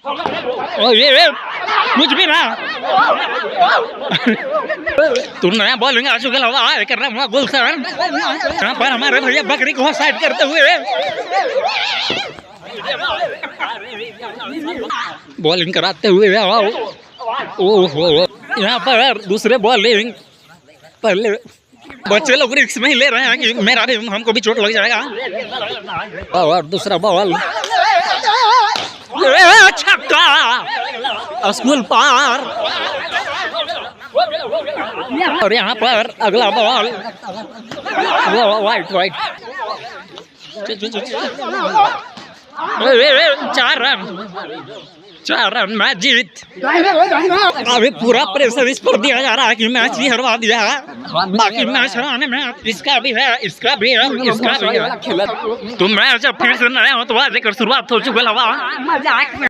ओ ये कुछ भी ना तुम नया बॉलिंग आशु के अलावा आए करना हुआ गोल सर यहाँ पर हमारे भैया बकरी को साइड करते हुए बॉलिंग कराते हुए ओहो यहाँ पर दूसरे बॉलिंग पहले बच्चे लोग रिस्क में ही ले रहे हैं कि मेरा भी हमको भी चोट लग जाएगा और दूसरा बॉल छक्का स्कूल पार और यहाँ पर अगला ball wide wide 4 run match जीत। अभी पूरा प्रेशर इस पर दिया जा रहा है कि मैच ही हरवा दिया है, बाकी मैच हराने में इसका भी है, इसका भी है, इसका भी है। तो मैच जब फिर से नया हो तो आज एक शुरुआत हो चुका है।